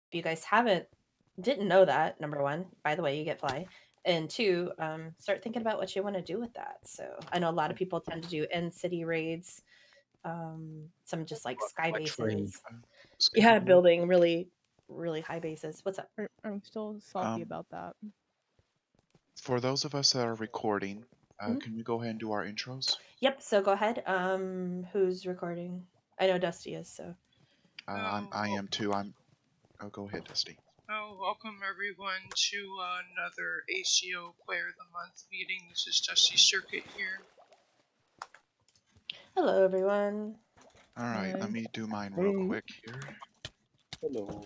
if you guys didn't know that, number one, by the way, you get fly. And two, start thinking about what you want to do with that. So I know a lot of people tend to do end city raids, some just like sky Like free. bases. Excuse Yeah, me. building really, really high bases. What's up? I'm still salty Um, about that. for those of us that are recording, Mhm. can we go ahead and do our intros? Yep. So go ahead. Who's recording? I know Dusty is. So I am too. Oh, go ahead, Dusty. Welcome everyone to another ACO Player of the Month meeting. This is Dusty Circuit here. hello, everyone. All right, Hi. let me do mine real Hey. quick here. Hello.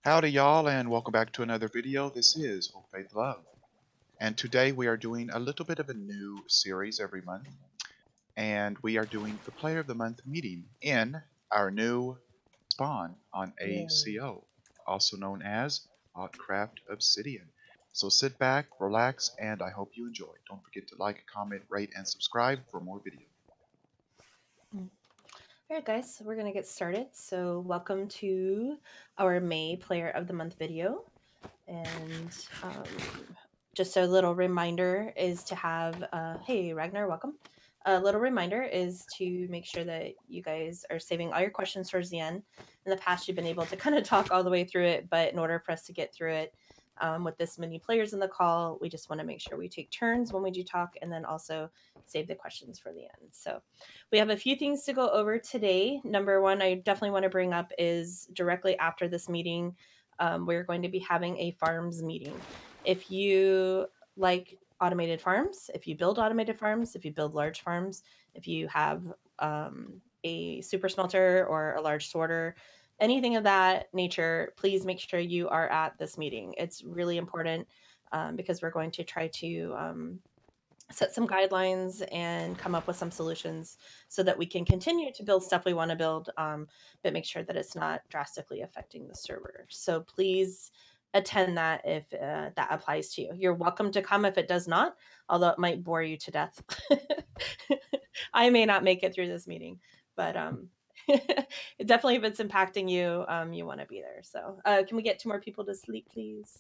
Howdy, y'all, and welcome back to another video. This is Hope, Faith, Love. And today we are doing a little bit of a new series every month. And we are doing the Player of the Month meeting in our new spawn on ACO, also known as Potcraft Obsidian. So sit back, relax, and I hope you enjoy. Don't forget to like, comment, rate, and subscribe for more videos. All right, guys, we're going to get started. So welcome to our May Player of the Month video. And just a little reminder is to have, hey, Ragnar, welcome. A little reminder is to make sure that you guys are saving all your questions towards the end. In the past, you've been able to kind of talk all the way through it, but in order for us to get through it with this many players in the call, we just want to make sure we take turns when we do talk and then also save the questions for the end. So we have a few things to go over today. Number one, I definitely want to bring up is directly after this meeting, we're going to be having a farms meeting. If you like automated farms, if you build automated farms, if you build large farms, if you have a super smelter or a large sorter, anything of that nature, please make sure you are at this meeting. It's really important because we're going to try to set some guidelines and come up with some solutions so that we can continue to build stuff we want to build, but make sure that it's not drastically affecting the server. So please attend that if that applies to you. You're welcome to come if it does not, although it might bore you to death. I may not make it through this meeting, but definitely if it's impacting you, you want to be there. So can we get 2 more people to sleep, please?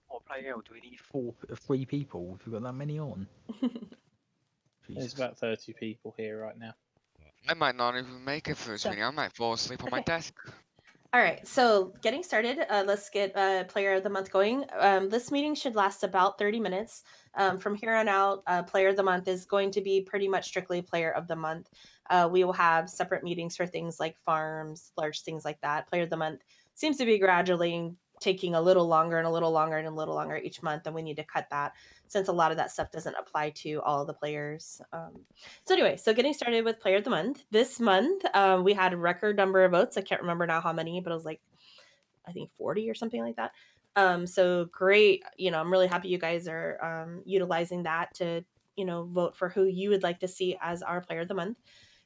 What player do we need? Three people? Have we got that many on? There's about 30 people here right now. I might not even make it through this meeting. I might fall asleep on my desk. All right, so getting started, let's get Player of the Month going. This meeting should last about 30 minutes. From here on out, Player of the Month is going to be pretty much strictly Player of the Month. We will have separate meetings for things like farms, large things like that. Player of the Month seems to be gradually taking a little longer and a little longer and a little longer each month, and we need to cut that since a lot of that stuff doesn't apply to all of the players. So anyway, so getting started with Player of the Month. This month, we had a record number of votes. I can't remember now how many, but it was like, I think 40 or something like that. So great. I'm really happy you guys are utilizing that to, vote for who you would like to see as our Player of the Month.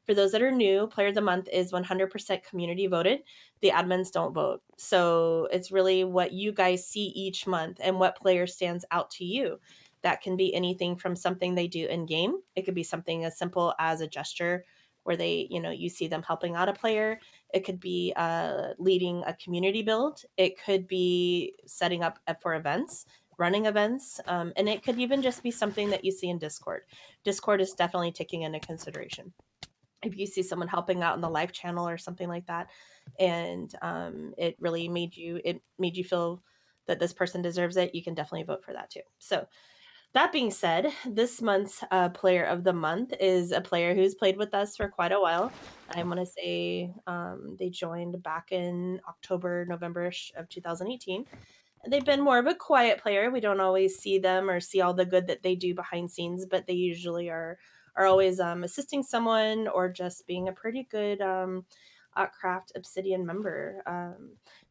For those that are new, Player of the Month is 100% community voted. The admins don't vote. So it's really what you guys see each month and what player stands out to you. That can be anything from something they do in game. It could be something as simple as a gesture where they, you see them helping out a player. It could be leading a community build. It could be setting up for events, running events, and it could even just be something that you see in Discord. Discord is definitely taking into consideration. If you see someone helping out in the live channel or something like that, and it really made you feel that this person deserves it, you can definitely vote for that too. So that being said, this month's Player of the Month is a player who's played with us for quite a while. I want to say they joined back in October, November-ish of 2018. They've been more of a quiet player. We don't always see them or see all the good that they do behind scenes, but they usually are always assisting someone or just being a pretty good Craft Obsidian member.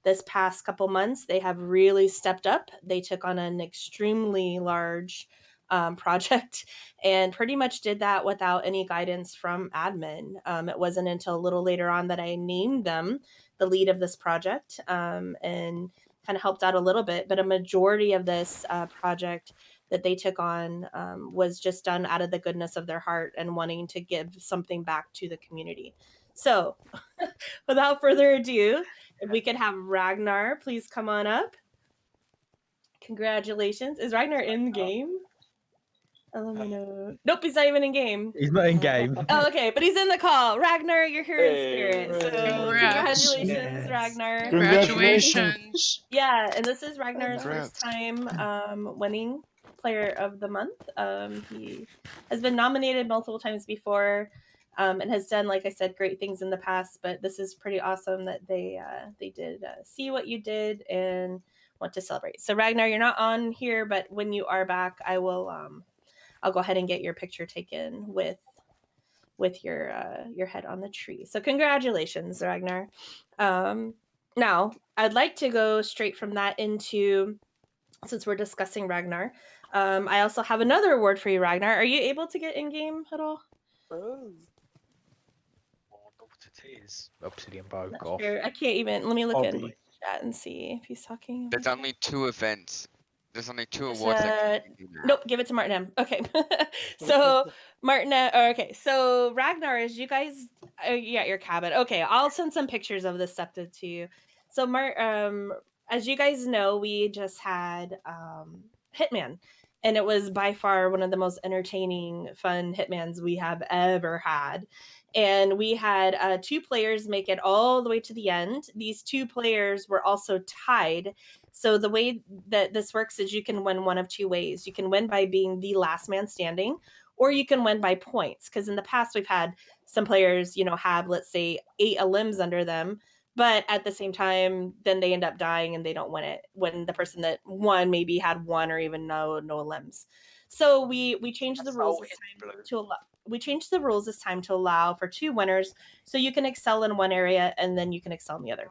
This past couple months, they have really stepped up. They took on an extremely large project and pretty much did that without any guidance from admin. It wasn't until a little later on that I named them the lead of this project and kind of helped out a little bit. But a majority of this project that they took on was just done out of the goodness of their heart and wanting to give something back to the community. So without further ado, If we could have Ragnar please come on up. Congratulations. Is Ragnar in game? Nope, he's not even in game. He's not in game. Oh, okay, but he's in the call. Ragnar, you're here in spirit. So Congrats. congratulations, Yes. Ragnar. Congratulations. Yeah, and this is Ragnar's Congrats. first time winning Player of the Month. He has been nominated multiple times before, and has done, like I said, great things in the past. But this is pretty awesome that they did see what you did and want to celebrate. So Ragnar, you're not on here, but when you are back, I will. I'll go ahead and get your picture taken with your head on the tree. So congratulations, Ragnar. Now, I'd like to go straight from that into, since we're discussing Ragnar, I also have another award for you, Ragnar. Are you able to get in game at all? Obsidian bow. Sure. I can't even. Let me look in Hobby. chat and see if he's talking. There's only 2 events. There's only 2 awards. Nope, give it to Martin M. Okay. So Martin okay, so Ragnar, is you guys you got your cabin. Okay, I'll send some pictures of this stuff to you. So as you guys know, we just had Hitman, and it was by far one of the most entertaining, fun Hitmans we have ever had. And we had 2 players make it all the way to the end. These 2 players were also tied. So the way that this works is you can win one of 2 ways. You can win by being the last man standing, or you can win by points. Because in the past, we've had some players, have, let's say, 8 limbs under them, but at the same time, then they end up dying and they don't win it when the person that won maybe had 1 or even no limbs. So we changed the rules this time to allow. We changed the rules this time to allow for 2 winners, so you can excel in one area and then you can excel in the other.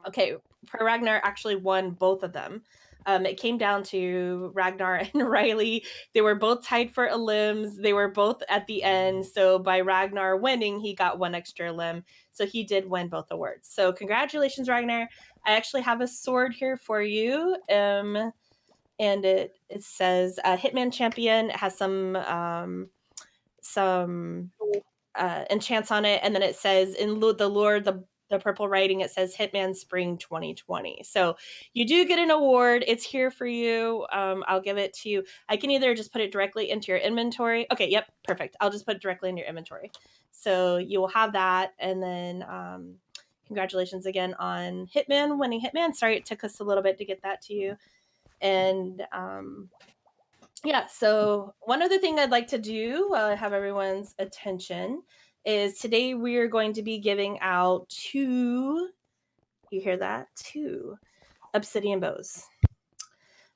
Okay, PerRagnar actually won both of them. It came down to Ragnar and Riley. They were both tied for a limbs. They were both at the end. So by Ragnar winning, he got 1 extra limb. So he did win both awards. So congratulations, Ragnar. I actually have a sword here for you. And it says Hitman Champion. It has some enchants on it, and then it says in the lore, the purple writing, it says Hitman Spring 2020. So you do get an award. It's here for you. I'll give it to you. I can either just put it directly into your inventory. Okay, yep, perfect. I'll just put it directly in your inventory. So you will have that, and then congratulations again on Hitman, winning Hitman. Sorry it took us a little bit to get that to you. And yeah, so one other thing I'd like to do while I have everyone's attention is today we're going to be giving out 2, you hear that? 2 obsidian bows.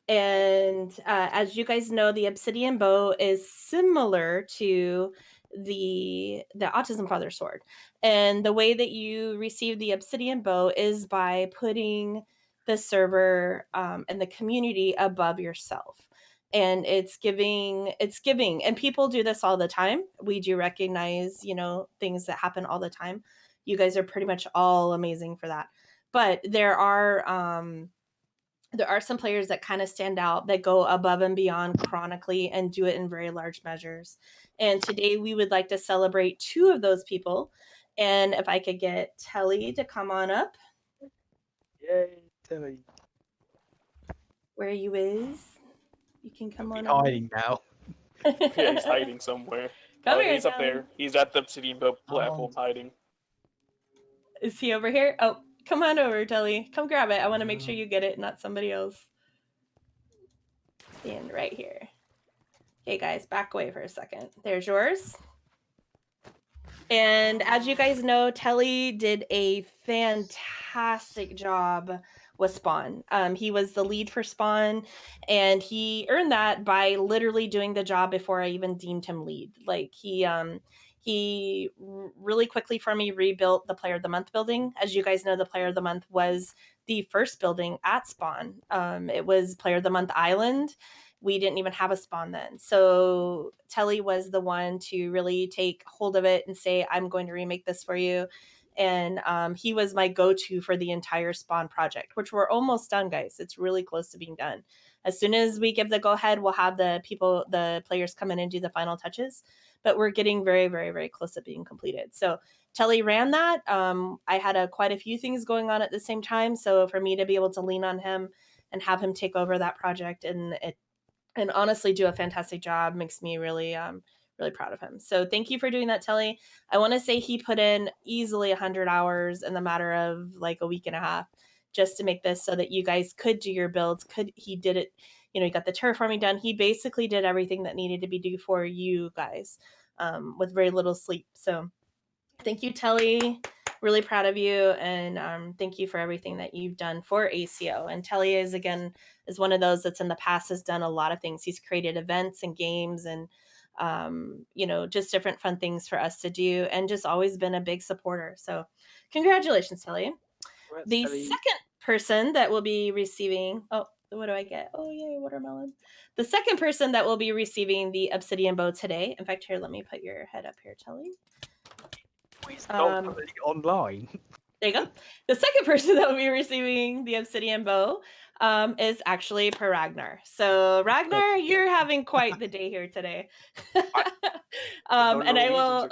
And as you guys know, the obsidian bow is similar to the Autism Father sword. And the way that you receive the obsidian bow is by putting the server and the community above yourself. And it's giving, and people do this all the time. We do recognize, things that happen all the time. You guys are pretty much all amazing for that. But there are some players that kind of stand out, that go above and beyond chronically and do it in very large measures. And today we would like to celebrate 2 of those people. And if I could get Telly to come on up. Yay, Telly. Where you is? You can come on hiding now. Yeah, he's hiding somewhere. Come here, he's up Telly. there. He's at the obsidian bow platform hiding. Is he over here? Oh, come on over, Telly. Come grab it. I want to make sure you get it, not somebody else. Stand right here. Okay, guys, back away for a second. There's yours. And as you guys know, Telly did a fantastic job with Spawn. He was the lead for Spawn, and he earned that by literally doing the job before I even deemed him lead. Like he really quickly for me rebuilt the Player of the Month building. As you guys know, the Player of the Month was the first building at Spawn. It was Player of the Month Island. We didn't even have a spawn then. So Telly was the one to really take hold of it and say, I'm going to remake this for you. And he was my go-to for the entire Spawn project, which we're almost done, guys. It's really close to being done. As soon as we give the go-ahead, we'll have the players come in and do the final touches. but we're getting very, very, very close to being completed. So Telly ran that. I had quite a few things going on at the same time. So for me to be able to lean on him and have him take over that project and honestly do a fantastic job makes me really, really proud of him. So thank you for doing that, Telly. I want to say he put in easily 100 hours in the matter of like a week and a half just to make this so that you guys could do your builds. He did it, he got the terraforming done. He basically did everything that needed to be done for you guys with very little sleep. So thank you, Telly. Really proud of you, and thank you for everything that you've done for ACO. And Telly is one of those that's in the past has done a lot of things. He's created events and games and just different fun things for us to do, and just always been a big supporter. So congratulations, Telly. The second person that will be receiving, what do I get? Oh, yay, watermelon. The second person that will be receiving the obsidian bow today. In fact, here, let me put your head up here, Telly. Online. There you go. The second person that will be receiving the obsidian bow is actually PerRagnar. So Ragnar, you're having quite the day here today. And I will.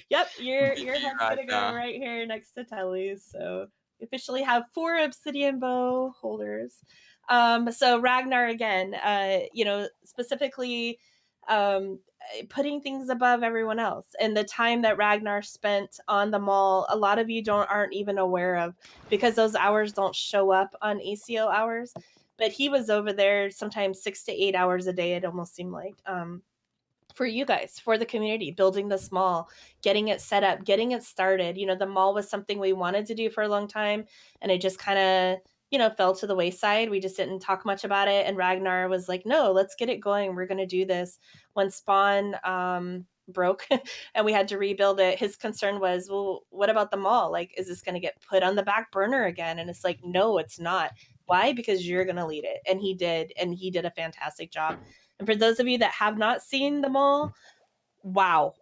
Yep, your head's gonna go right here next to Telly's. So we officially have 4 obsidian bow holders. So Ragnar again, specifically putting things above everyone else, and the time that Ragnar spent on the mall, a lot of you aren't even aware of, because those hours don't show up on ACO hours. But he was over there sometimes 6 to 8 hours a day. It almost seemed like. For you guys, for the community, building this mall, getting it set up, getting it started. The mall was something we wanted to do for a long time, and it just kind of, fell to the wayside. We just didn't talk much about it. And Ragnar was like, no, let's get it going. We're going to do this. When Spawn broke and we had to rebuild it, his concern was, well, what about the mall? Like, is this going to get put on the back burner again? And it's like, no, it's not. Why? Because you're going to lead it. And he did a fantastic job. And for those of you that have not seen the mall, wow.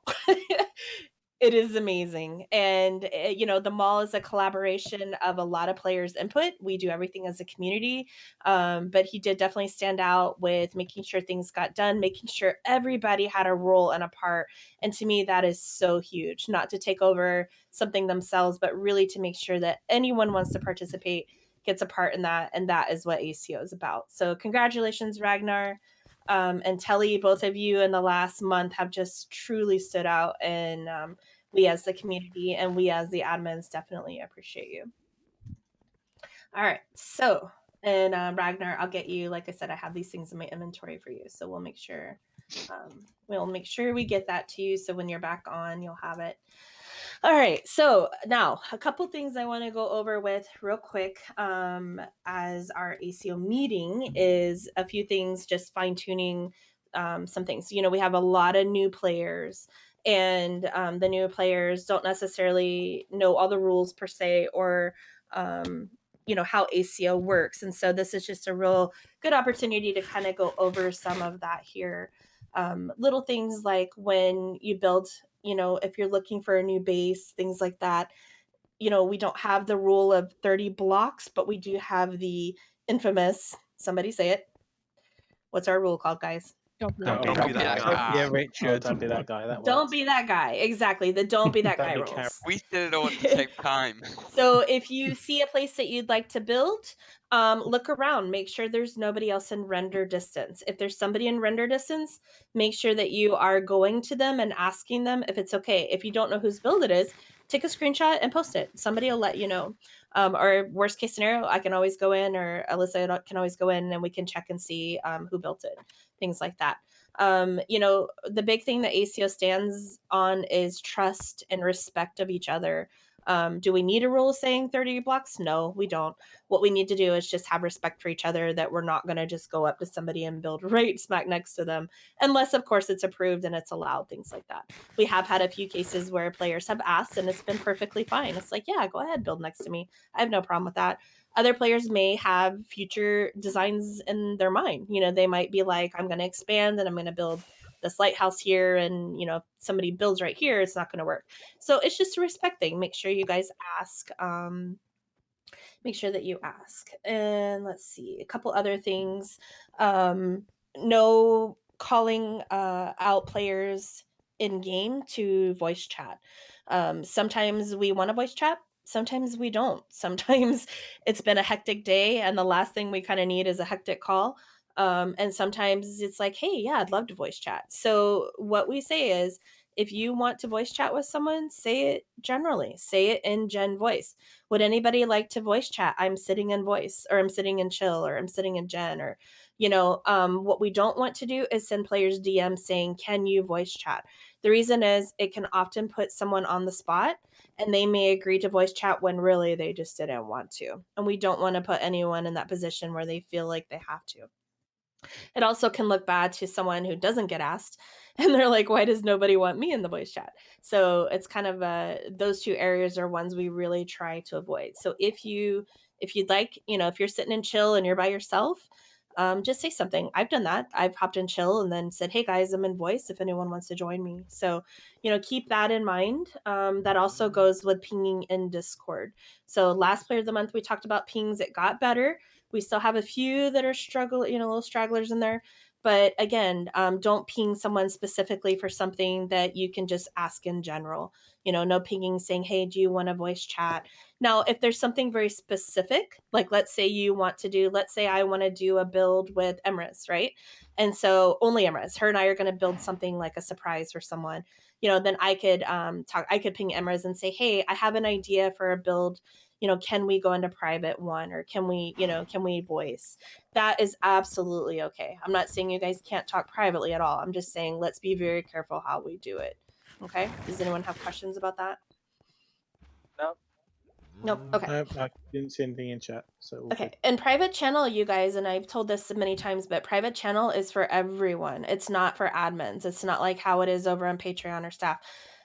It is amazing. And, the mall is a collaboration of a lot of players' input. We do everything as a community. But he did definitely stand out with making sure things got done, making sure everybody had a role and a part. And to me, that is so huge. Not to take over something themselves, but really to make sure that anyone wants to participate gets a part in that. And that is what ACO is about. So congratulations, Ragnar. And Telly, both of you in the last month have just truly stood out, and we as the community and we as the admins definitely appreciate you. All right, so, and Ragnar, I'll get you, like I said, I have these things in my inventory for you, so we'll make sure we get that to you, so when you're back on, you'll have it. All right, so now a couple things I want to go over with real quick as our ACO meeting is a few things, just fine tuning some things. We have a lot of new players, and the new players don't necessarily know all the rules per se, or how ACO works. And so this is just a real good opportunity to kind of go over some of that here. Little things like when you build, if you're looking for a new base, things like that, we don't have the rule of 30 blocks, but we do have the infamous, somebody say it. What's our rule called, guys? Don't be that guy. Yeah, Richard. Don't be that guy. Don't be that guy. Exactly. The don't be that guy rules. We did it all at the same time. So if you see a place that you'd like to build, look around. Make sure there's nobody else in render distance. If there's somebody in render distance, make sure that you are going to them and asking them if it's okay. If you don't know whose build it is, take a screenshot and post it. Somebody will let you know. Or worst case scenario, I can always go in, or Alyssa can always go in, and we can check and see who built it. Things like that. The big thing that ACO stands on is trust and respect of each other. Do we need a rule saying 30 blocks? No, we don't. What we need to do is just have respect for each other, that we're not going to just go up to somebody and build right smack next to them, unless, of course, it's approved and it's allowed, things like that. We have had a few cases where players have asked, and it's been perfectly fine. It's like, yeah, go ahead, build next to me. I have no problem with that. Other players may have future designs in their mind. They might be like, I'm going to expand and I'm going to build this lighthouse here, and if somebody builds right here, it's not going to work. So it's just a respect thing. Make sure you guys ask. Make sure that you ask. And let's see, a couple other things. No calling out players in game to voice chat. Sometimes we want to voice chat. Sometimes we don't. Sometimes it's been a hectic day, and the last thing we kind of need is a hectic call. And sometimes it's like, hey, yeah, I'd love to voice chat. So what we say is, if you want to voice chat with someone, say it generally. Say it in gen voice. Would anybody like to voice chat? I'm sitting in voice, or I'm sitting in chill, or I'm sitting in gen, or what we don't want to do is send players DMs saying, can you voice chat? The reason is it can often put someone on the spot, and they may agree to voice chat when really they just didn't want to. And we don't want to put anyone in that position where they feel like they have to. It also can look bad to someone who doesn't get asked, and they're like, why does nobody want me in the voice chat? So it's kind of those two areas are ones we really try to avoid. So if you'd like, if you're sitting in chill and you're by yourself, just say something. I've done that. I've hopped in chill and then said, hey guys, I'm in voice if anyone wants to join me. So keep that in mind. That also goes with pinging in Discord. So last player of the month we talked about pings. It got better. We still have a few that are little stragglers in there. But again, don't ping someone specifically for something that you can just ask in general. No pinging saying, hey, do you want to voice chat? Now, if there's something very specific, like let's say I want to do a build with Emrys, right? And so only Emrys, her and I are going to build something like a surprise for someone. Then I could I could ping Emrys and say, hey, I have an idea for a build. Can we go into private one, or can we voice? That is absolutely okay. I'm not saying you guys can't talk privately at all. I'm just saying let's be very careful how we do it. Okay. Does anyone have questions about that? No. Nope. Okay. I didn't see anything in chat. So Okay. And private channel, you guys, and I've told this many times, but private channel is for everyone. It's not for admins. It's not like how it is over on Patreon or staff.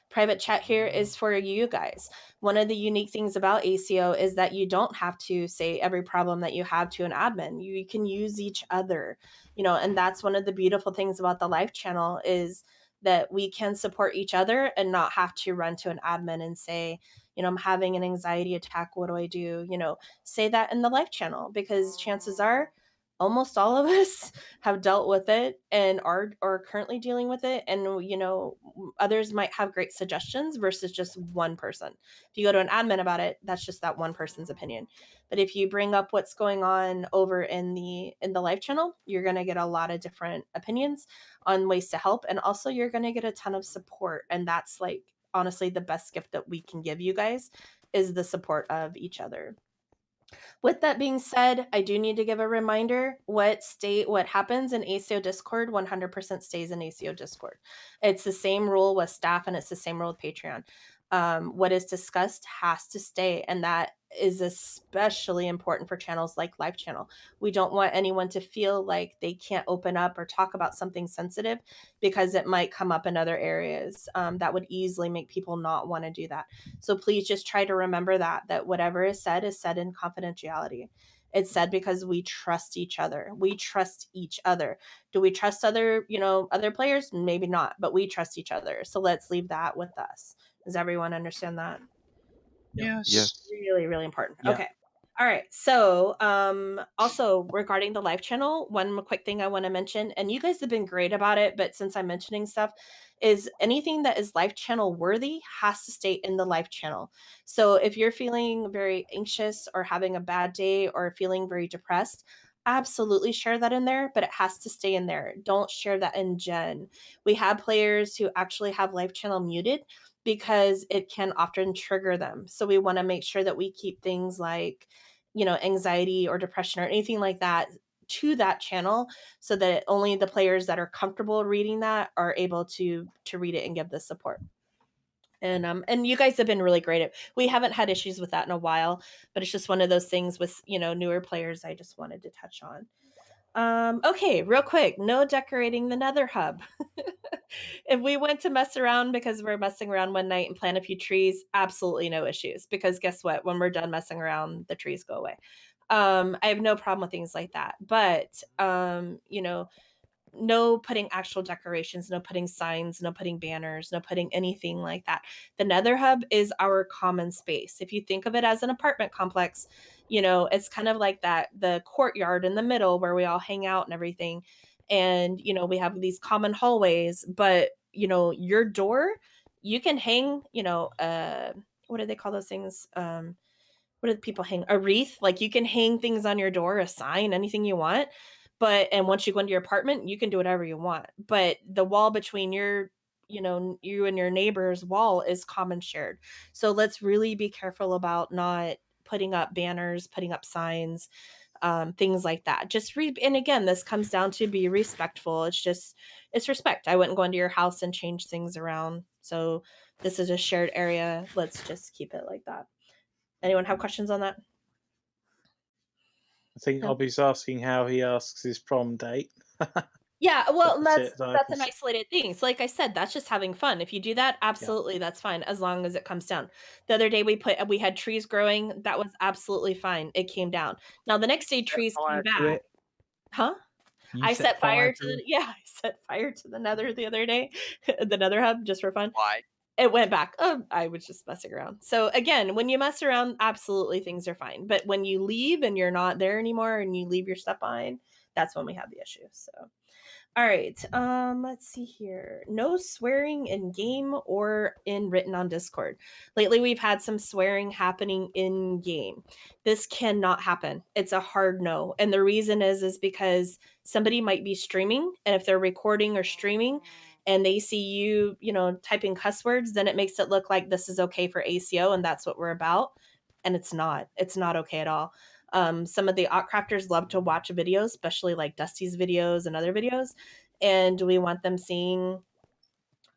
Private chat here is for you guys. One of the unique things about ACO is that you don't have to say every problem that you have to an admin. You can use each other, and that's one of the beautiful things about the live channel is that we can support each other and not have to run to an admin and say, I'm having an anxiety attack. What do I do? Say that in the live channel, because chances are almost all of us have dealt with it and are currently dealing with it. And, others might have great suggestions versus just one person. If you go to an admin about it, that's just that one person's opinion. But if you bring up what's going on over in the live channel, you're going to get a lot of different opinions on ways to help. And also you're going to get a ton of support. And that's like, honestly, the best gift that we can give you guys is the support of each other. With that being said, I do need to give a reminder. What happens in ACO Discord 100% stays in ACO Discord. It's the same rule with staff, and it's the same rule with Patreon. What is discussed has to stay, and that is especially important for channels like Live Channel. We don't want anyone to feel like they can't open up or talk about something sensitive because it might come up in other areas. That would easily make people not want to do that. So please just try to remember that whatever is said in confidentiality. It's said because we trust each other. We trust each other. Do we trust other players? Maybe not, but we trust each other. So let's leave that with us. Does everyone understand that? Yes. Yes. Really, really important. Yeah. Okay. All right. So, also regarding the live channel, one quick thing I want to mention, and you guys have been great about it, but since I'm mentioning stuff, is anything that is live channel worthy has to stay in the live channel. So if you're feeling very anxious or having a bad day or feeling very depressed, absolutely share that in there, but it has to stay in there. Don't share that in gen. We have players who actually have live channel muted because it can often trigger them. So we want to make sure that we keep things like, anxiety or depression or anything like that to that channel, so that only the players that are comfortable reading that are able to read it and give the support. And you guys have been really great we haven't had issues with that in a while, but it's just one of those things with, newer players I just wanted to touch on. Okay, real quick, no decorating the nether hub. If we went to mess around because we're messing around one night and plant a few trees, absolutely no issues, because guess what? When we're done messing around, the trees go away. I have no problem with things like that. But, no putting actual decorations, no putting signs, no putting banners, no putting anything like that. The nether hub is our common space. If you think of it as an apartment complex, it's kind of like that, the courtyard in the middle where we all hang out and everything. and we have these common hallways, but your door, you can hang, what do they call those things? What do people hang? A wreath. Like, you can hang things on your door, a sign, anything you want. And once you go into your apartment, you can do whatever you want. But the wall between you and your neighbor's wall is common shared. So let's really be careful about not putting up banners, putting up signs, things like that. And again, this comes down to be respectful. It's respect. I wouldn't go into your house and change things around. So this is a shared area. Let's just keep it like that. Anyone have questions on that? I think No. Obby's asking how he asks his prom date. Yeah, well, That's that's an isolated thing. So like I said, that's just having fun. If you do that, absolutely, that's fine, as long as it comes down. The other day we had trees growing. That was absolutely fine. It came down. Now the next day trees came back. Huh? You I set set fire to it? I set fire to the nether the other day, the nether hub, just for fun. Why? It went back. I was just messing around. So again, when you mess around, absolutely things are fine. But when you leave and you're not there anymore and you leave your stuff behind, that's when we have the issue. So all right. Let's see here. No swearing in game or in written on Discord. Lately, we've had some swearing happening in game. This cannot happen. It's a hard no. And the reason is because somebody might be streaming, and if they're recording or streaming and they see you, typing cuss words, then it makes it look like this is okay for ACO and that's what we're about. And it's not. It's not okay at all. Some of the crafters love to watch videos, especially like Dusty's videos and other videos. And do we want them seeing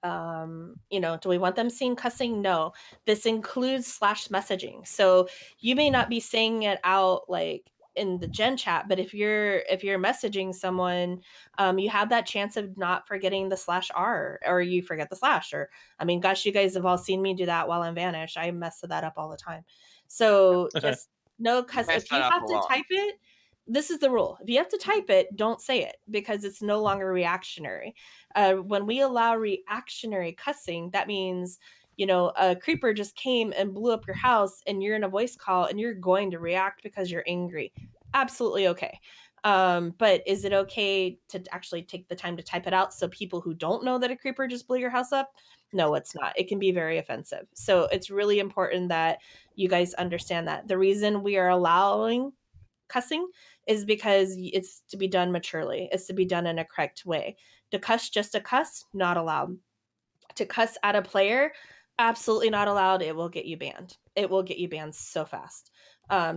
do we want them seeing cussing? No. This includes slash messaging. So you may not be saying it out like in the gen chat, but if you're messaging someone, you have that chance of not forgetting the /r, or you forget the slash. Or I mean, gosh, you guys have all seen me do that while I'm vanished. I mess that up all the time. So just no cuss. Mess If that you up have a to lot. type it, this is the rule. If you have to type it, don't say it, because it's no longer reactionary. When we allow reactionary cussing, that means, a creeper just came and blew up your house and you're in a voice call and you're going to react because you're angry. Absolutely okay. But is it okay to actually take the time to type it out so people who don't know that a creeper just blew your house up? No, it's not. It can be very offensive. So it's really important that you guys understand that. The reason we are allowing cussing is because it's to be done maturely. It's to be done in a correct way. To cuss just a cuss, not allowed. To cuss at a player, absolutely not allowed. It will get you banned. It will get you banned so fast.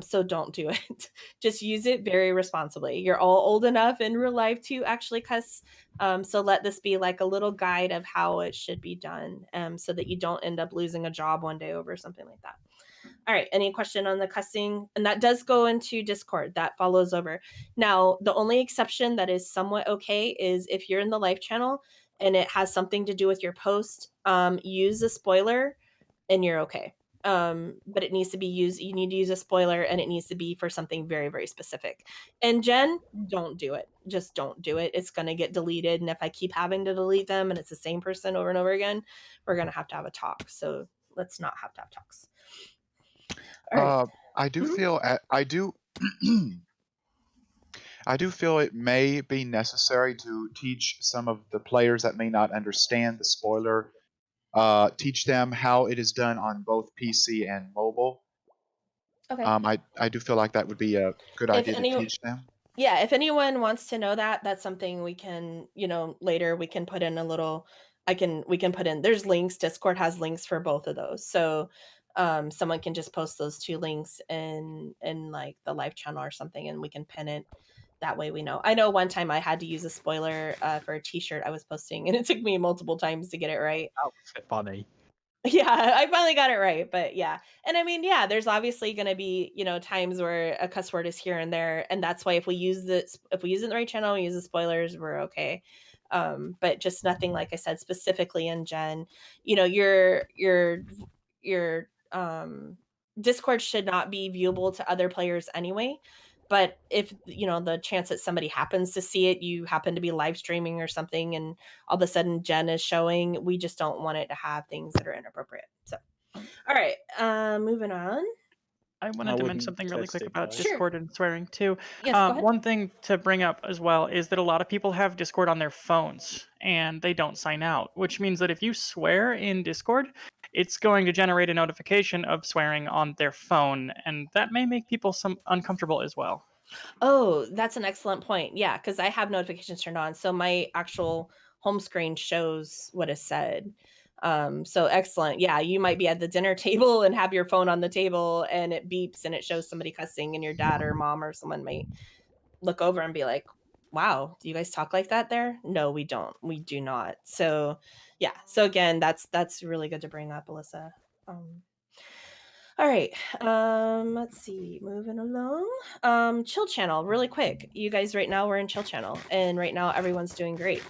So don't do it. Just use it very responsibly. You're all old enough in real life to actually cuss. So let this be like a little guide of how it should be done, so that you don't end up losing a job one day over something like that. All right. Any question on the cussing? And that does go into Discord. That follows over. Now, the only exception that is somewhat okay is if you're in the live channel and it has something to do with your post, use a spoiler and you're okay. But it needs to be used. You need to use a spoiler and it needs to be for something very, very specific. And Jen, don't do it. Just don't do it. It's going to get deleted. And if I keep having to delete them and it's the same person over and over again, we're going to have a talk. So let's not have to have talks. Right. I do feel I do feel it may be necessary to teach some of the players that may not understand the spoiler. Teach them how it is done on both PC and mobile. Okay. I do feel like that would be a good idea to teach them. Yeah, if anyone wants to know that, that's something we can, later we can put in a little. We can put in. There's links. Discord has links for both of those, so someone can just post those two links in like the live channel or something, and we can pin it. That way we know. I know one time I had to use a spoiler for a T-shirt I was posting, and it took me multiple times to get it right. That was funny. Yeah, I finally got it right, but yeah. And I mean, yeah, there's obviously going to be, times where a cuss word is here and there, and that's why if we use it in the right channel, we use the spoilers, we're okay. But just nothing, like I said, specifically in Gen. Your Discord should not be viewable to other players anyway. But if the chance that somebody happens to see it, you happen to be live streaming or something, and all of a sudden Jen is showing, we just don't want it to have things that are inappropriate. So, all right, moving on. I wanted to mention something really quick about Sure. Discord and swearing too. Yes, go ahead. One thing to bring up as well is that a lot of people have Discord on their phones and they don't sign out, which means that if you swear in Discord, it's going to generate a notification of swearing on their phone, and that may make people some uncomfortable as well. Oh, that's an excellent point. Yeah, because I have notifications turned on, so my actual home screen shows what is said. So excellent. Yeah, you might be at the dinner table and have your phone on the table and it beeps and it shows somebody cussing, and your dad or mom or someone might look over and be like, wow, do you guys talk like that there? No, we don't. We do not. So yeah. So again, that's really good to bring up, Alyssa. All right. Let's see. Moving along. Chill channel, really quick. You guys, right now we're in chill channel, and right now everyone's doing great.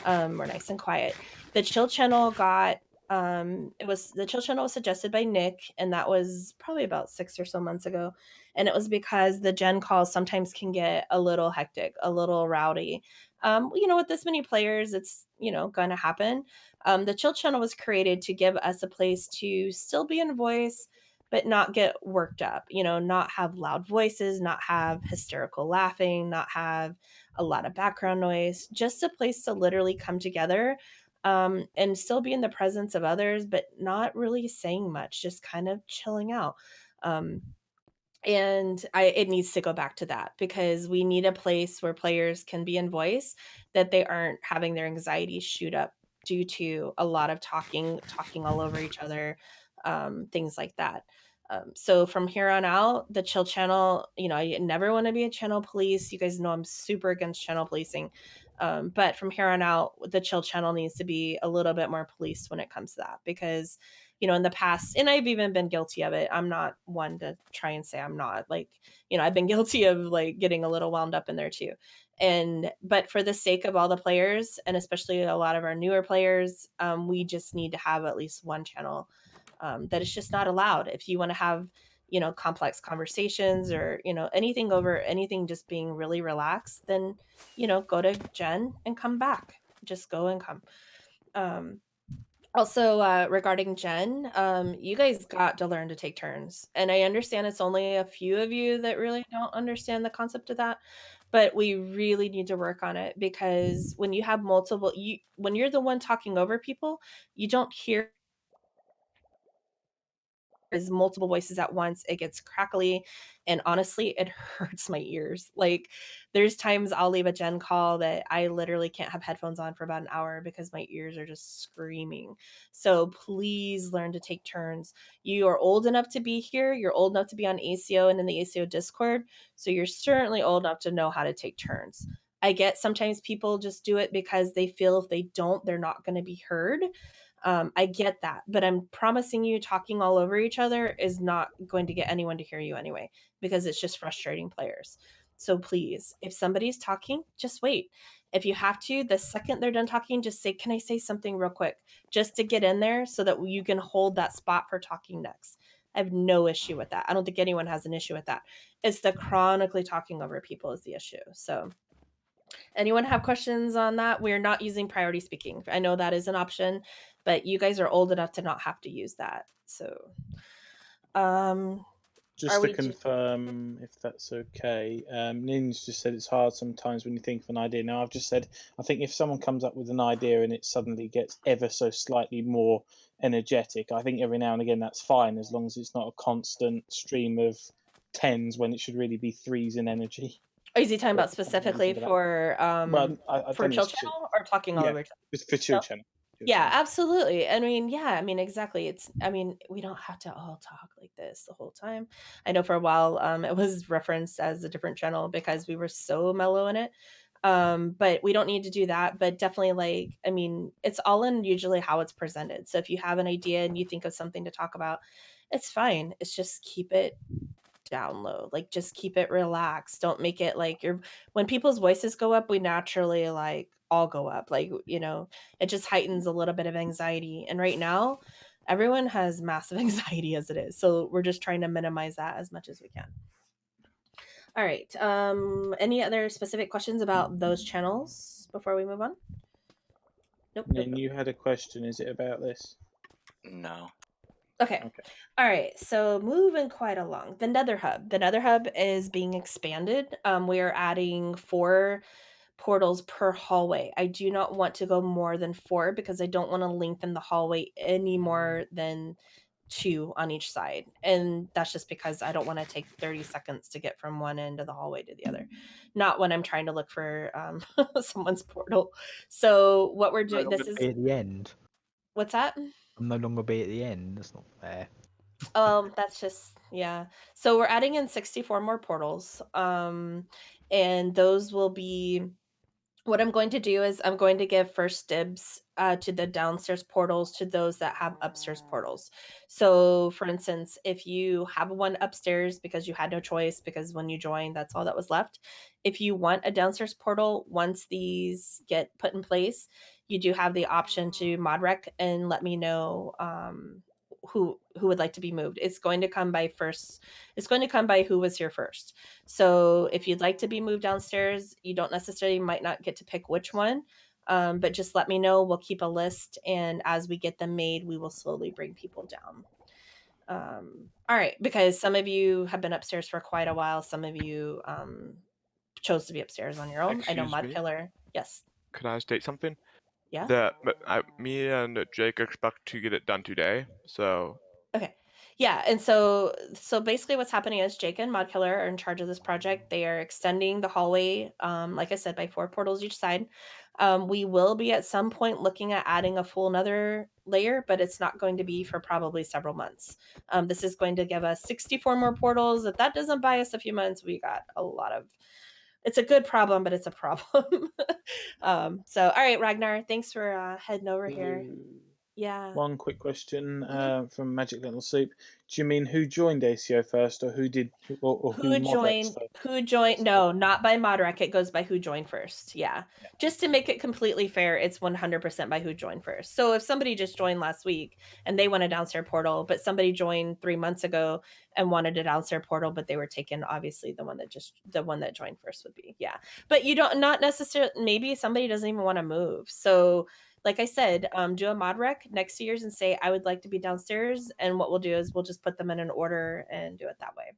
We're nice and quiet. The chill channel got the chill channel was suggested by Nick, and that was probably about 6 or so months ago. And it was because the gen calls sometimes can get a little hectic, a little rowdy. With this many players, it's gonna happen. The chill channel was created to give us a place to still be in voice, but not get worked up, not have loud voices, not have hysterical laughing, not have a lot of background noise, just a place to literally come together, and still be in the presence of others, but not really saying much, just kind of chilling out. And it needs to go back to that, because we need a place where players can be in voice, that they aren't having their anxiety shoot up due to a lot of talking all over each other, things like that. So from here on out, the chill channel, I never want to be a channel police. You guys know I'm super against channel policing. But from here on out, the chill channel needs to be a little bit more policed when it comes to that, because in the past, and I've even been guilty of it. I'm not one to try and say I'm not. Like, I've been guilty of like getting a little wound up in there too. But for the sake of all the players, and especially a lot of our newer players, we just need to have at least one channel that is just not allowed. If you want to have, complex conversations, or, anything just being really relaxed, then, go to Jen and come back. Just go and come. Also, regarding Jen, you guys got to learn to take turns. And I understand it's only a few of you that really don't understand the concept of that, but we really need to work on it, because when you have when you're the one talking over people, you don't hear as multiple voices at once. It gets crackly, and honestly, it hurts my ears. Like, there's times I'll leave a gen call that I literally can't have headphones on for about an hour because my ears are just screaming. So please learn to take turns. You are old enough to be here. You're old enough to be on ACO and in the ACO Discord. So you're certainly old enough to know how to take turns. I get sometimes people just do it because they feel if they don't, they're not going to be heard. I get that, but I'm promising you, talking all over each other is not going to get anyone to hear you anyway, because it's just frustrating players. So please, if somebody's talking, just wait. If you have to, the second they're done talking, just say, can I say something real quick? Just to get in there so that you can hold that spot for talking next. I have no issue with that. I don't think anyone has an issue with that. It's the chronically talking over people is the issue. So anyone have questions on that? We're not using priority speaking. I know that is an option, but you guys are old enough to not have to use that. So, just to confirm, if that's okay, Nin's just said it's hard sometimes when you think of an idea. Now, I've just said, I think if someone comes up with an idea and it suddenly gets ever so slightly more energetic, I think every now and again that's fine, as long as it's not a constant stream of 10s when it should really be 3s in energy. Is he talking about specifically for for chill channel, or talking all over each other? It's for chill channel. Yeah, absolutely. I mean, exactly. We don't have to all talk like this the whole time. I know for a while, it was referenced as a different channel because we were so mellow in it. But we don't need to do that. But definitely, it's all in usually how it's presented. So if you have an idea and you think of something to talk about, it's fine. It's just keep it down low. Like, just keep it relaxed. Don't make it like when people's voices go up, we naturally all go up. Like, it just heightens a little bit of anxiety. And right now, everyone has massive anxiety as it is. So we're just trying to minimize that as much as we can. All right. Any other specific questions about those channels before we move on? Nope. And you had a question. Is it about this? No. Okay. Okay. All right. So moving quite along, the Nether Hub. The Nether Hub is being expanded. We are adding 4 portals per hallway. I do not want to go more than 4 because I don't want to lengthen the hallway any more than 2 on each side. And that's just because I don't want to take 30 seconds to get from one end of the hallway to the other. Not when I'm trying to look for someone's portal. So what we're No doing, this longer is be at the end. what's that? I'm no longer be at the end. That's not fair. That's just yeah. So we're adding in 64 more portals. And those will be what I'm going to do is I'm going to give first dibs to the downstairs portals to those that have upstairs portals. So, for instance, if you have one upstairs because you had no choice, because when you joined, that's all that was left. If you want a downstairs portal, once these get put in place, you do have the option to mod rec and let me know who would like to be moved. It's going to come by first. It's going to come by who was here first. So if you'd like to be moved downstairs, you don't necessarily might not get to pick which one, but just let me know. We'll keep a list, and as we get them made, we will slowly bring people down. All right, because some of you have been upstairs for quite a while. Some of you chose to be upstairs on your own. I know Excuse Mod me? Killer. Yes. Could I state something? Yeah. That me and Jake expect to get it done today. So Okay. Yeah, and so basically what's happening is Jake and Mod Killer are in charge of this project. They are extending the hallway, like I said, by 4 portals each side. We will be at some point looking at adding a full another layer, but it's not going to be for probably several months. This is going to give us 64 more portals. If that doesn't buy us a few months, we got a lot of. It's a good problem, but it's a problem. So all right, Ragnar, thanks for heading over here. Yeah. One quick question Mhm. from Magic Little Soup. Do you mean who joined ACO first, or who did, or who Who Modrex joined first? who joined no, not by Modrec, it goes by who joined first, yeah. Yeah. Just to make it completely fair, it's 100% by who joined first. So if somebody just joined last week and they want a downstairs portal, but somebody joined 3 months ago and wanted a downstairs portal, but they were taken, obviously the one that joined first would be, yeah. But you don't not necessarily maybe somebody doesn't even want to move. So like I said, do a mod rec next to yours and say, I would like to be downstairs. And what we'll do is we'll just put them in an order and do it that way.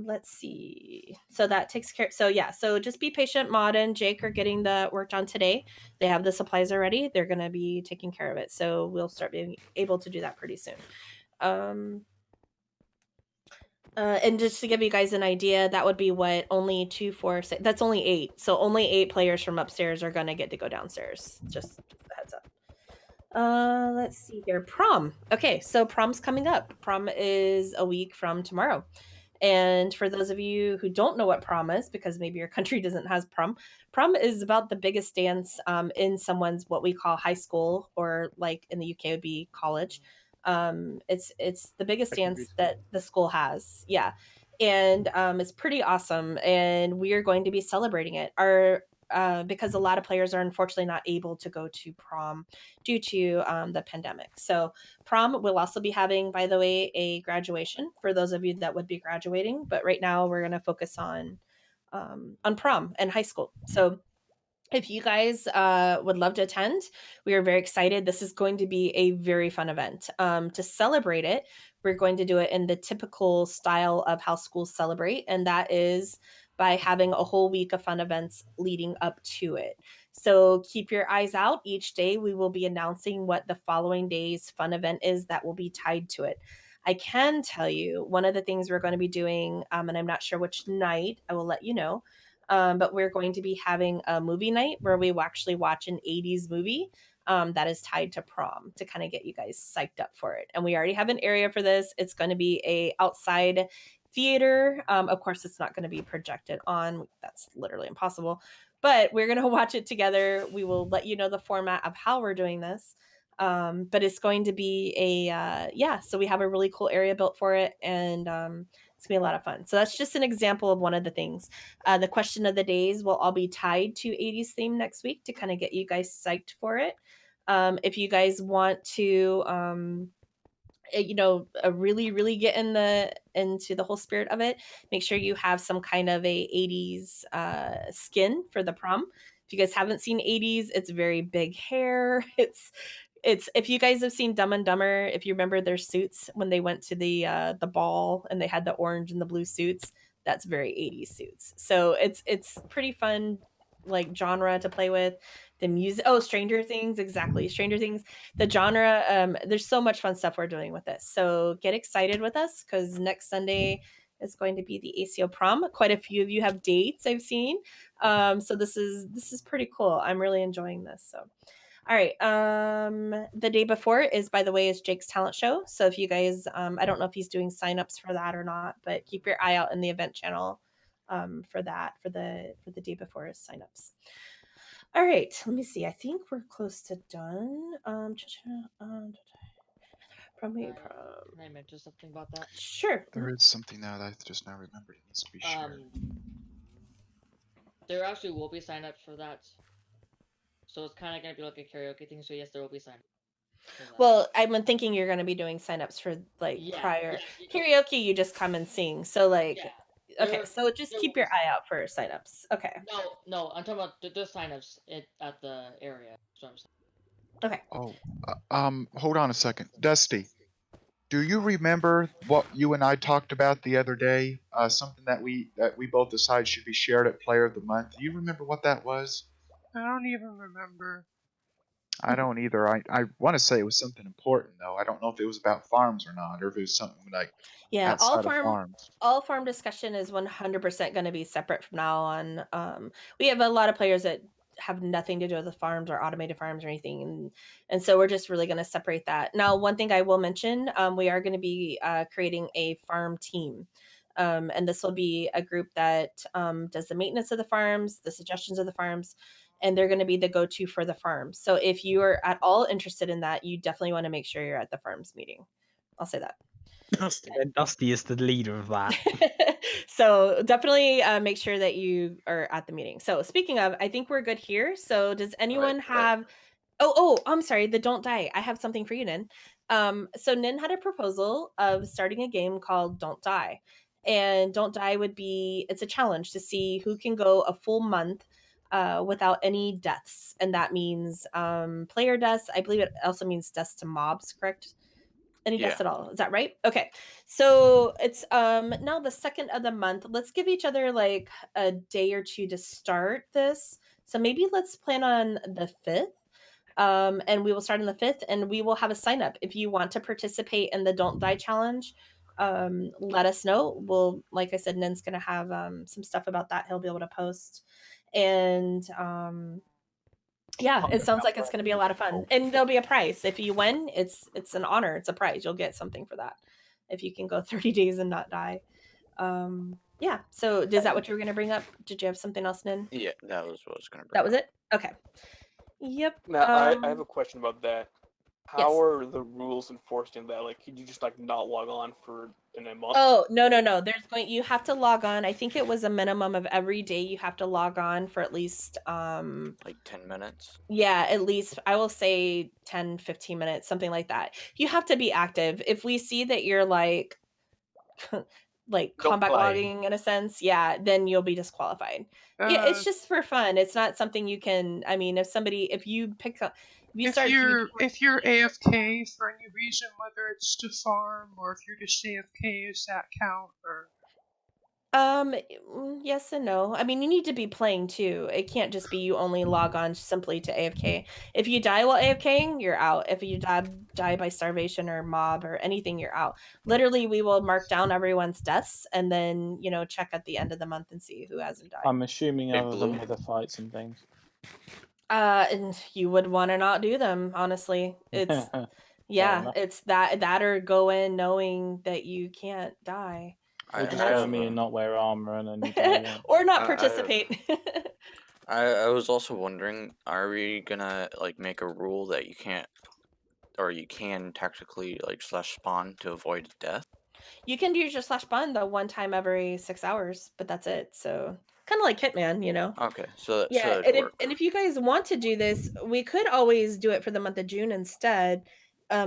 Let's see. So that takes care. So yeah, so just be patient. Maud and Jake are getting the work done today. They have the supplies already. They're going to be taking care of it. So we'll start being able to do that pretty soon. And just to give you guys an idea, that would be what only 2, 4, 6. That's only 8. So only 8 players from upstairs are going to get to go downstairs. Just a heads up. Let's see here. Prom. Okay, so prom's coming up. Prom is a week from tomorrow. And for those of you who don't know what prom is, because maybe your country doesn't has prom, prom is about the biggest dance in someone's what we call high school, or like in the UK would be college. It's the biggest Secondary dance that school. the school has, yeah, and it's pretty awesome. And we are going to be celebrating it. Our because a lot of players are unfortunately not able to go to prom due to the pandemic. So prom will also be having, by the way, a graduation for those of you that would be graduating. But right now we're going to focus on prom and high school. So if you guys would love to attend, we are very excited. This is going to be a very fun event. To celebrate it, we're going to do it in the typical style of how schools celebrate, and that is by having a whole week of fun events leading up to it. So keep your eyes out. Each day, we will be announcing what the following day's fun event is that will be tied to it. I can tell you one of the things we're going to be doing, and I'm not sure which night, I will let you know, but we're going to be having a movie night where we will actually watch an 80s movie that is tied to prom to kind of get you guys psyched up for it. And we already have an area for this. It's going to be a outside theater. Of course, it's not going to be projected on. That's literally impossible. But we're going to watch it together. We will let you know the format of how we're doing this. But it's going to be yeah. So we have a really cool area built for it, and it's gonna be a lot of fun. So that's just an example of one of the things. The question of the days will all be tied to 80s theme next week to kind of get you guys psyched for it. If you guys want to, really get into the whole spirit of it, make sure you have some kind of a 80s skin for the prom. If you guys haven't seen 80s, it's very big hair. It's it's if you guys have seen Dumb and Dumber, if you remember their suits when they went to the ball and they had the orange and the blue suits, that's very 80s suits. So it's pretty fun like genre to play with. The music, oh, Stranger Things, exactly. Stranger Things, the genre, there's so much fun stuff we're doing with this. So get excited with us because next Sunday is going to be the ACO prom. Quite a few of you have dates I've seen. So this is pretty cool. I'm really enjoying this. So all right. The day before is, by the way, is Jake's talent show. So if you guys, I don't know if he's doing signups for that or not, but keep your eye out in the event channel for that for the day before is signups. All right. Let me see. I think we're close to done. Probably. Can I mention something about that? Sure. There is something now that I just now remembered. It needs to be shared. There actually will be signups for that. So it's kind of going to be like a karaoke thing. So yes, there will be signups. Well, I'm thinking you're going to be doing signups for like prior karaoke. You just come and sing. So like, okay. So just keep your eye out for signups. Okay. No, I'm talking about the signups at the area. That's what I'm saying. Okay. Oh, hold on a second, Dusty. Do you remember what you and I talked about the other day? Something that we both decided should be shared at Player of the Month. Do you remember what that was? I don't even remember. I don't either. I want to say it was something important though. I don't know if it was about farms or not, or if it was something like outside of farms. All farm discussion is 100% going to be separate from now on. We have a lot of players that have nothing to do with the farms or automated farms or anything, and so we're just really going to separate that. Now, one thing I will mention, we are going to be creating a farm team. And this will be a group that does the maintenance of the farms, the suggestions of the farms, and they're going to be the go-to for the farms. So if you are at all interested in that, you definitely want to make sure you're at the farms meeting. I'll say that. Dusty is the leader of that. So definitely make sure that you are at the meeting. So speaking of, I think we're good here. So does anyone have... Oh, I'm sorry. The Don't Die. I have something for you, Nin. So Nin had a proposal of starting a game called Don't Die. And Don't Die would be, it's a challenge to see who can go a full month without any deaths. And that means player deaths. I believe it also means deaths to mobs, correct? Any deaths at all? Is that right? Okay. So it's now the 2nd of the month. Let's give each other like a day or two to start this. So maybe let's plan on the 5th. And we will start on the 5th and we will have a sign up. If you want to participate in the Don't Die challenge, let us know. We'll, like I said, Nin's going to have some stuff about that he'll be able to post. And yeah, it sounds like it's going to be a lot of fun. And there'll be a prize. If you win, it's an honor. It's a prize. You'll get something for that if you can go 30 days and not die. Yeah. So is that what you were going to bring up? Did you have something else, Nin? Yeah, that was what I was going to bring That was it? Okay. Yep. Now, I have a question about that. How are the rules enforcing that? Like, could you just like not log on for a month? Oh, no. You have to log on. I think it was a minimum of every day you have to log on for at least like 10 minutes. Yeah, at least I will say 10, 15 minutes, something like that. You have to be active. If we see that you're like combat logging in a sense, yeah, then you'll be disqualified. Yeah, it's just for fun. It's not something you can, I mean, if you pick up if you're AFK for any reason, whether it's to farm or if you're just AFK, does that count? Or yes and no. I mean, you need to be playing too. It can't just be you only log on simply to AFK. If you die while AFKing, you're out. If you die by starvation or mob or anything, you're out. Literally, we will mark down everyone's deaths and then, check at the end of the month and see who hasn't died. I'm assuming other than with the fights and things. And you would want to not do them, honestly. It's it's that or go in knowing that you can't die. Or just go me and not wear armor and then you die. Or not participate. I was also wondering, are we gonna make a rule that you can't, or you can technically /spawn to avoid death? You can use your /spawn though 1 time every 6 hours, but that's it. So kind of like Hitman, Okay, so yeah. And if you guys want to do this, we could always do it for the month of June instead.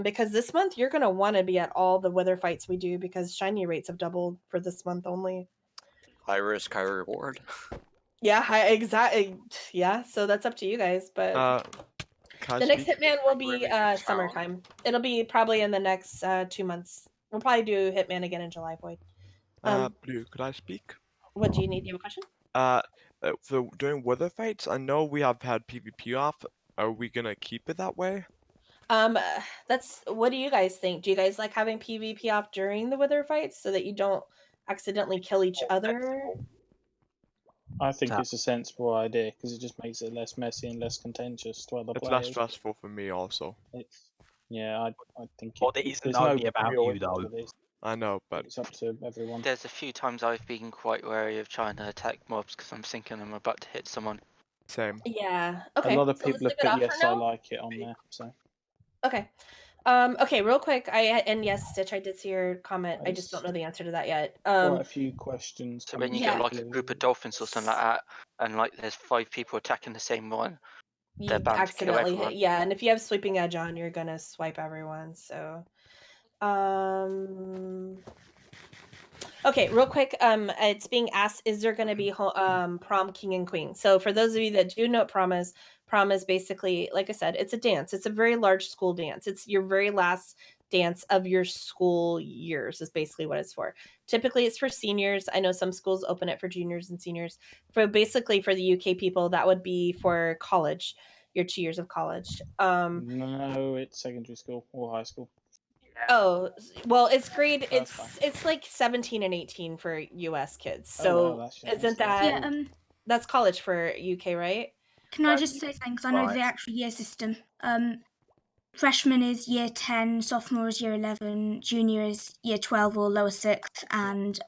Because this month you're gonna want to be at all the wither fights we do because shiny rates have doubled for this month only. High risk, high reward. Yeah, exactly. Yeah, so that's up to you guys. But can I The next speak? Hitman will be February town? summertime. It'll be probably in the next 2 months. We'll probably do Hitman again in July, Boyd. Blue, could I speak? What do you need? Do you have a question? So during weather fights, I know we have had PvP off. Are we gonna keep it that way? That's what do you guys think? Do you guys like having PvP off during the wither fights so that you don't accidentally kill each other? I think it's a sensible idea because it just makes it less messy and less contentious to other It's players. less stressful for me also. Yeah, I think Well, it isn't there's only no about real you, though. for this. I know, but It's up to everyone. There's a few times I've been quite wary of trying to attack mobs because I'm thinking I'm about to hit someone. Same. Yeah. Okay. A lot of so let's people have leave it put off for yes, I now. like it on there. So Okay. Okay, real quick. And yes, Stitch, I did see your comment. I just don't know the answer to that yet. quite a few questions. So when you Yeah. get like a group of dolphins or something like that, and like there's 5 people attacking the same one, they're You bound to kill accidentally everyone. hit, yeah, and if you have sweeping edge on, you're gonna swipe everyone. So, okay, real quick. It's being asked: is there going to be prom king and queen? So, for those of you that do know what prom is basically, like I said, it's a dance. It's a very large school dance. It's your very last dance of your school years. Is basically what it's for. Typically, it's for seniors. I know some schools open it for juniors and seniors. For basically for the UK people, that would be for college. Your 2 years of college. no, it's secondary school or high school. Oh, well, it's grade. That's fine. It's like 17 and 18 for US kids. Oh, So wow, that's isn't generous. that that's college for UK, right? Can I just say something? Because I know the actual year system. Freshman is year 10, sophomore is year 11, junior is year 12 or lower 6th, and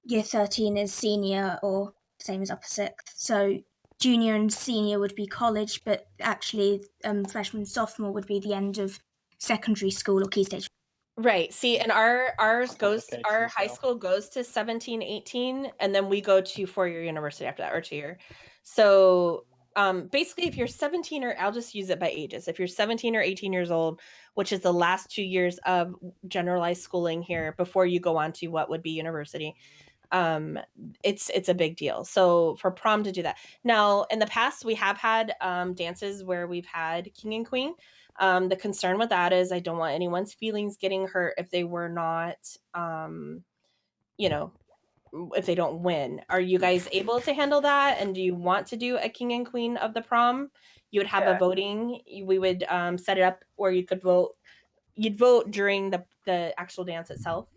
year 13 is senior or same as upper 6th. So junior and senior would be college, but actually freshman, sophomore would be the end of secondary school or key stage. Right. See, and our high school goes to 17, 18, and then we go to 4-year university after that, or 2-year. So basically if you're 17 or I'll just use it by ages. If you're 17 or 18 years old, which is the last 2 years of generalized schooling here before you go on to what would be university, it's a big deal. So for prom to do that. Now, in the past, we have had dances where we've had king and queen. The concern with that is I don't want anyone's feelings getting hurt if they were not, if they don't win. Are you guys able to handle that? And do you want to do a king and queen of the prom? You would have a voting. We would set it up where you could vote. You'd vote during the actual dance itself.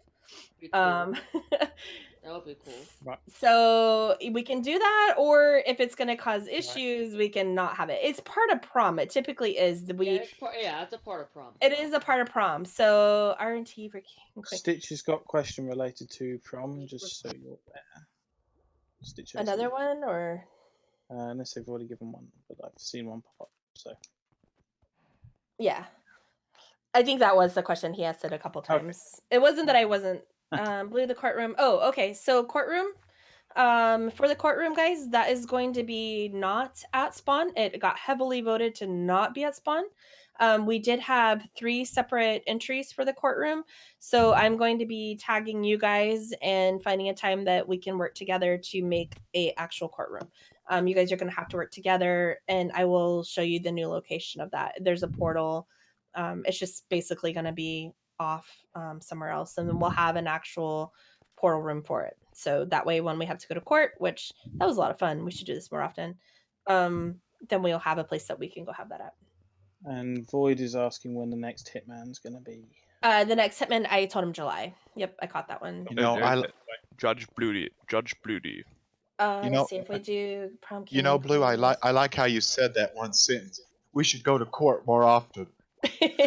That would be cool. Right. So we can do that, or if it's going to cause issues, we can not have it. It's part of prom. It typically is. It's a part of prom. It is a part of prom. So R&T for king. Stitch has got a question related to prom, just so you're aware. Stitch, Another one, or unless they've already given one, but I've seen one pop up. So yeah, I think that was the question. He asked it a couple times. Okay. It wasn't that I wasn't. Blue the courtroom. Oh, okay. So courtroom. For the courtroom, guys, that is going to be not at spawn. It got heavily voted to not be at spawn. We did have 3 separate entries for the courtroom. So I'm going to be tagging you guys and finding a time that we can work together to make a actual courtroom. You guys are going to have to work together, and I will show you the new location of that. There's a portal. It's just basically going to be off somewhere else, and then we'll have an actual portal room for it. So that way when we have to go to court, which that was a lot of fun, we should do this more often, then we'll have a place that we can go have that at. And Void is asking when the next Hitman's going to be. The next Hitman, I told him July. Yep, I caught that one. You know, Judge Bloody. Let's see if we do prom king. You know, Blue, I like how you said that one sentence. We should go to court more often.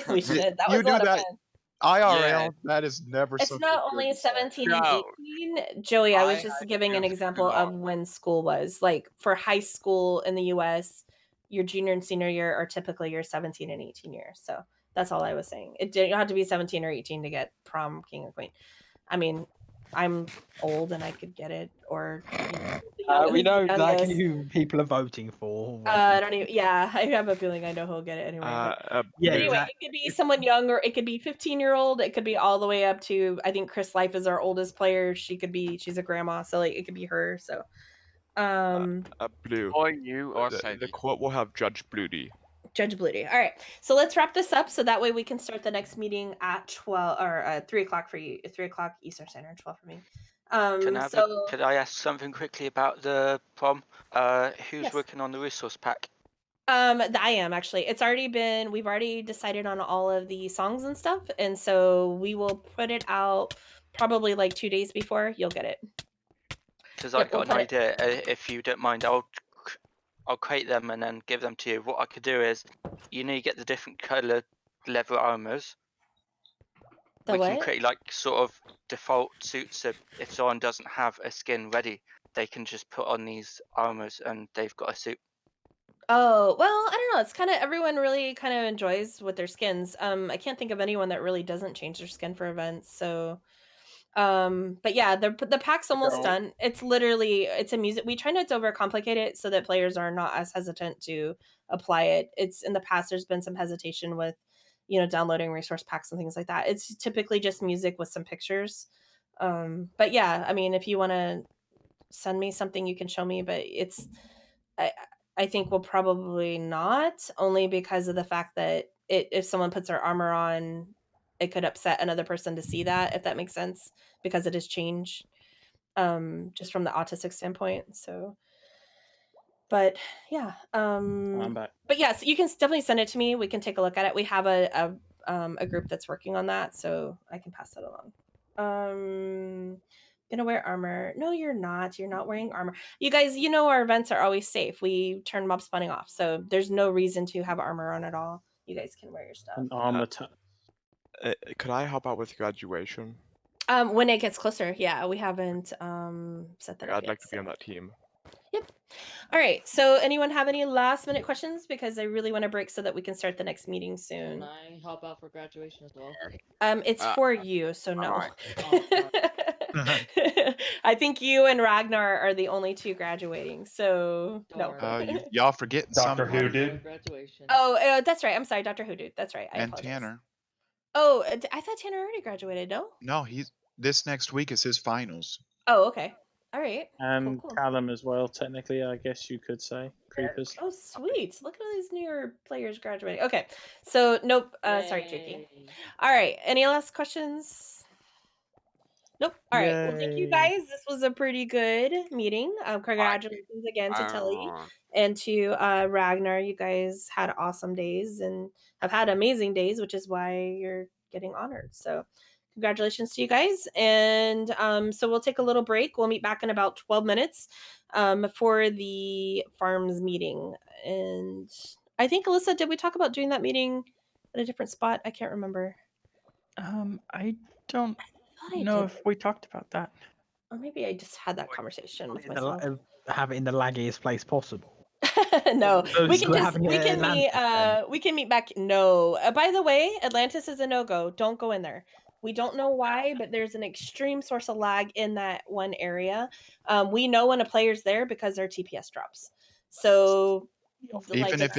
We should. That was a lot of fun. IRL, that is never it's something not only 17 and 18. Joey, I was just giving an example of when school was. Like for high school in the US, your junior and senior year are typically your 17 and 18 years. So that's all I was saying. It didn't have to be 17 or 18 to get prom king or queen. I mean, I'm old and I could get it, or we know like who people are voting for. I don't even. Yeah, I have a feeling I know who'll get it anyway. Yeah, anyway, exactly. It could be someone young, or it could be 15-year-old. It could be all the way up to, I think Chris Life is our oldest player. She's a grandma, so like it could be her. So, Blue. Or you or the court will have Judge Bloody. Judge Bluty. All right. So let's wrap this up so that way we can start the next meeting at 12 or 3 o'clock for you. 3 o'clock Eastern Standard, 12 for me. Could I ask something quickly about the prom? Who's Yes. working on the resource pack? I am actually. We've already decided on all of the songs and stuff, and so we will put it out probably like 2 days before. You'll get it. Because I got an idea. If you don't mind, I'll create them and then give them to you. What I could do is, you get the different color leather armors. We can create like sort of default suits, so if someone doesn't have a skin ready, they can just put on these armors and they've got a suit. Oh, well, I don't know. It's kind of everyone really kind of enjoys with their skins. I can't think of anyone that really doesn't change their skin for events. So, but yeah, the pack's almost done. It's a music. We try not to overcomplicate it so that players are not as hesitant to apply it. It's in the past, there's been some hesitation with, downloading resource packs and things like that. It's typically just music with some pictures. But yeah, I mean, if you want to send me something, you can show me, but I think we'll probably not, only because of the fact that if someone puts their armor on, it could upset another person to see that, if that makes sense, because it is change, just from the autistic standpoint. So, but yeah, I'm back. but yes, you can definitely send it to me. We can take a look at it. We have a group that's working on that, so I can pass that along. Gonna wear armor. No, you're not. You're not wearing armor. You guys, our events are always safe. We turn mob spawning off, so there's no reason to have armor on at all. You guys can wear your stuff. An armor could I help out with graduation? When it gets closer, yeah. We haven't set that up I'd yet, like to be on that team. Yep. All right. So anyone have any last minute questions? Because I really want to break so that we can start the next meeting soon. Can I help out for graduation as well? It's for you, so no. Alright. I think you and Ragnar are the only two graduating, so no. Y'all forgetting Dr. someone. Who did? Graduation. Oh, that's right. I'm sorry, Dr. Who did. That's right. I And apologize. Tanner. Oh, I thought Tanner already graduated. No. No, this next week is his finals. Oh, okay. All right. And Cool. Callum as well, technically, I guess you could say. Creepers. Oh, sweet. Look at all these newer players graduating. Okay. So, nope. Sorry, Jakey. All right. Any last questions? Nope. All right. Well, thank you guys. This was a pretty good meeting. Congratulations again to Telly and to Ragnar. You guys had awesome days and have had amazing days, which is why you're getting honored. So, congratulations to you guys. And so we'll take a little break. We'll meet back in about 12 minutes for the farms meeting. And I think, Alyssa, did we talk about doing that meeting at a different spot? I can't remember. I don't know if we talked about that. Or maybe I just had that conversation with myself. Have it in the laggiest place possible. No, we can Having it in Atlantis, we can meet back. No, by the way, Atlantis is a no-go. Don't go in there. We don't know why, but there's an extreme source of lag in that one area. We know when a player's there because their TPS drops. So even if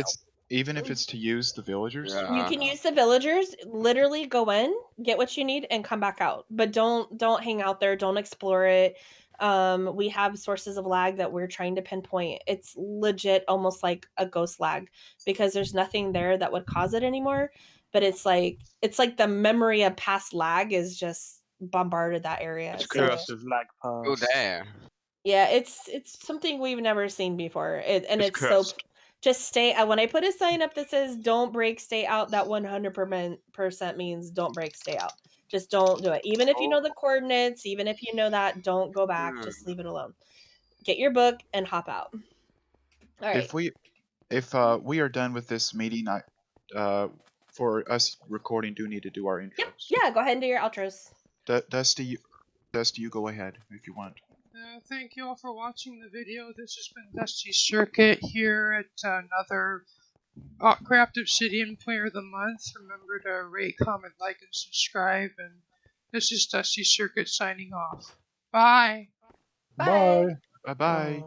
it's to use the villagers, you can use the villagers. Literally go in, get what you need, and come back out. But don't hang out there. Don't explore it. We have sources of lag that we're trying to pinpoint. It's legit almost like a ghost lag because there's nothing there that would cause it anymore. But it's like the memory of past lag is just bombarded that area. It's curse of lag pass. Go there. Yeah, it's something we've never seen before. It's so just stay. When I put a sign up that says "Don't break, stay out," that 100% means don't break, stay out. Just don't do it. Even if you know the coordinates, even if you know that, don't go back. Just leave it alone. Get your book and hop out. All right. If we are done with this meeting, for us recording, do need to do our intros. Yeah, go ahead and do your outros. Dusty, you go ahead if you want. Thank you all for watching the video. This has been Dusty's Circuit here at another Craft Obsidian Player of the Month. Remember to rate, comment, like, and subscribe. And this is Dusty's Circuit signing off. Bye. Bye. Bye.